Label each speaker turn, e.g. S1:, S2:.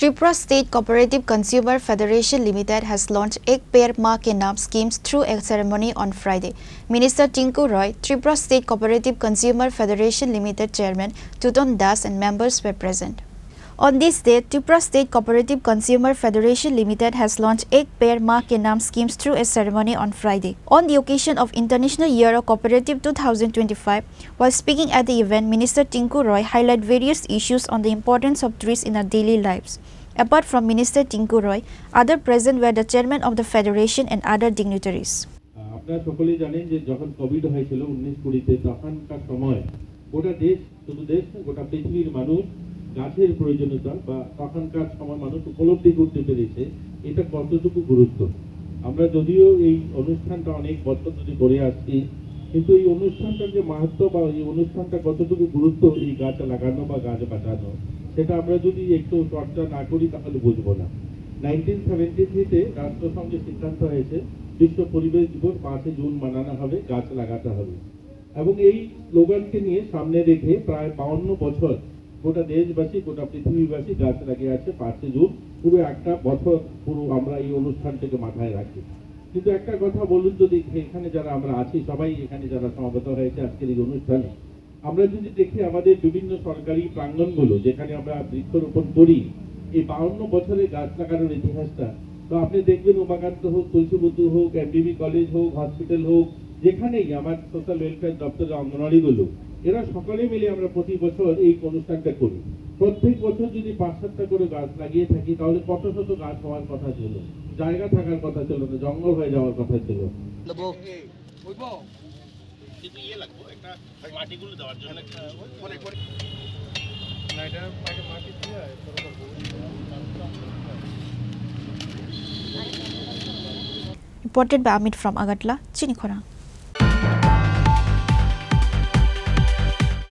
S1: Tripura State Cooperative Consumer Federation Limited has launched Ek Pair Maa Ke Naam schemes through a ceremony on Friday. Minister Tinku Roy, Tripura State Cooperative Consumer Federation Limited Chairman Tuton Das and members were present. On this day, Tripura State Cooperative Consumer Federation Limited has launched Ek Pair Maa Ke Naam schemes through a ceremony on Friday. On the occasion of International Year of Cooperative 2025, while speaking at the event, Minister Tinku Roy highlighted various issues on the importance of trees in our daily lives. Apart from Minister Tinku Roy, other present were the chairman of the federation and other dignitaries.
S2: আপনারা সকলেই জানেন যে যখন Covid হয়েছিল 19-20 তখনকার সময় গোটা দেশ শুধু দেশ না গোটা পৃথিবীর মানুষ গাছের প্রয়োজনীয়তা বা তখনকার সময় মানুষ উপলব্ধি করতে পেরেছে এটা কতটুকু গুরুত্ব। আমরা যদিও এই অনুষ্ঠানটা অনেক বছর ধরে করে আসছি, কিন্তু এই অনুষ্ঠানটার যে মাহাত্ম্য বা এই অনুষ্ঠানটা কতটুকু গুরুত্ব এই গাছ লাগানো বা গাছ বাঁচানো, সেটা আমরা যদি একটু চর্চা না করি তাহলে বুঝবো না। 1973-তে রাষ্ট্রসংঘে সিদ্ধান্ত হয়েছে বিশ্ব পরিবেশ দিবস 5 জুন মানানো হবে, গাছ লাগাতে হবে, এবং এই স্লোগানকে নিয়ে সামনে রেখে প্রায় 52 বছর গোটা দেশবাসী গোটা পৃথিবীবাসী গাছ লাগিয়ে আছে। 5 জুন পুরো একটা বছর পুরো আমরা এই অনুষ্ঠানটাকে মাথায় রাখি। কিন্তু একটা কথা বলুন তো দেখি, এখানে যারা আমরা আছি সবাই এখানে যারা সমবেত হয়েছে আজকের এই অনুষ্ঠানে, আমরা যদি দেখি আমাদের বিভিন্ন সরকারি প্রাঙ্গণগুলো যেখানে আমরা বৃক্ষরোপণ করি, এই 52 বছরের গাছ লাগানোর ইতিহাসটা তো আপনি দেখবেন উমাকান্ত হোক, তুলসীবুদ্ধ হোক, এমডিবি কলেজ হোক, হসপিটাল হোক, যেখানেই আমার সোশ্যাল ওয়েলফেয়ার দপ্তরের অঙ্গনওয়াড়িগুলো, এরা সকলে মিলে আমরা প্রতি বছর এই অনুষ্ঠানটা করি। প্রত্যেক বছর যদি 5-7টা করে গাছ লাগিয়ে থাকি তাহলে কত শত গাছ হওয়ার কথা ছিল, জায়গা থাকার কথা ছিল না, জঙ্গল হয়ে যাওয়ার কথা ছিল।
S1: Reported by Amit from Agatla, Chini Khorang.